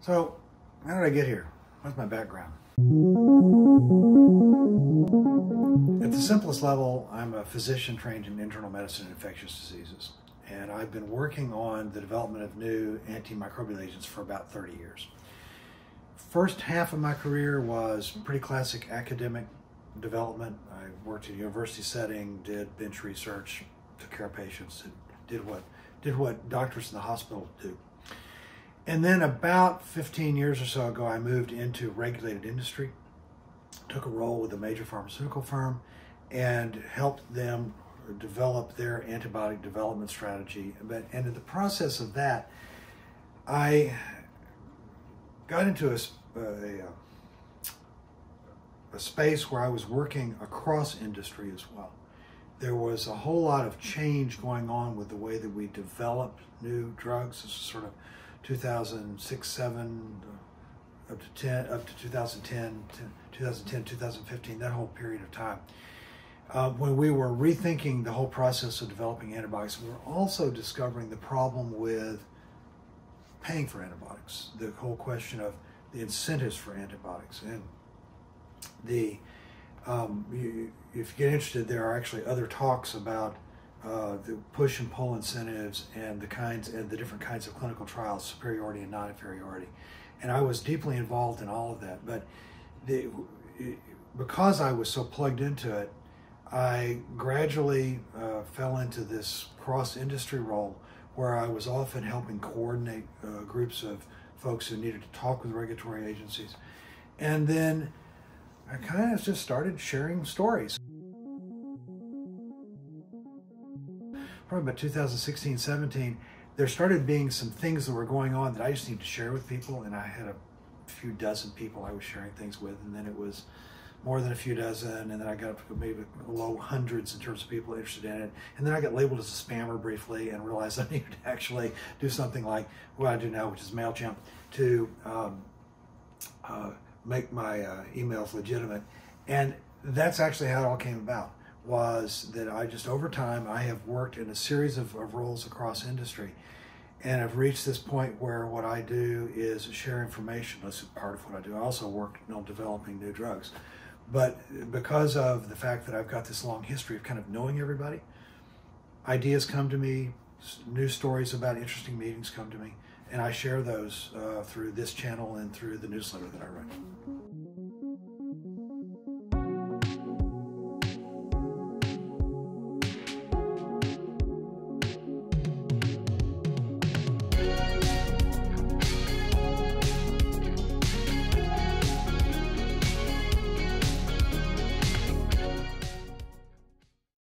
So, how did I get here? What's my background? At the simplest level, I'm a physician trained in internal medicine and infectious diseases. And I've been working on the development of new antimicrobial agents for about 30 years. First half of my career was pretty classic academic development. I worked in a university setting, did bench research, took care of patients, did what doctors in the hospital do. And then about 15 years or so ago, I moved into regulated industry, took a role with a major pharmaceutical firm, and helped them develop their antibiotic development strategy. And in the process of that, I got into a space where I was working across industry as well. There was a whole lot of change going on with the way that we developed new drugs. This is sort of 2006, 7, up to 2010, 2015, that whole period of time. When we were rethinking the whole process of developing antibiotics, we were also discovering the problem with paying for antibiotics, the whole question of the incentives for antibiotics. And if you get interested, there are actually other talks about the push and pull incentives and the different kinds of clinical trials, superiority and non-inferiority. And I was deeply involved in all of that. But because I was so plugged into it, I gradually fell into this cross-industry role where I was often helping coordinate groups of folks who needed to talk with regulatory agencies. And then I kind of just started sharing stories. Probably about 2016, 17, there started being some things that were going on that I just needed to share with people, and I had a few dozen people I was sharing things with, and then it was more than a few dozen, and then I got up to maybe low hundreds in terms of people interested in it, and then I got labeled as a spammer briefly and realized I needed to actually do something like what I do now, which is MailChimp, to make my emails legitimate. And that's actually how it all came about, was that I just, over time, I have worked in a series of roles across industry, and I've reached this point where what I do is share information. That's part of what I do. I also work on developing new drugs. But because of the fact that I've got this long history of kind of knowing everybody, ideas come to me, news stories about interesting meetings come to me, and I share those through this channel and through the newsletter that I write.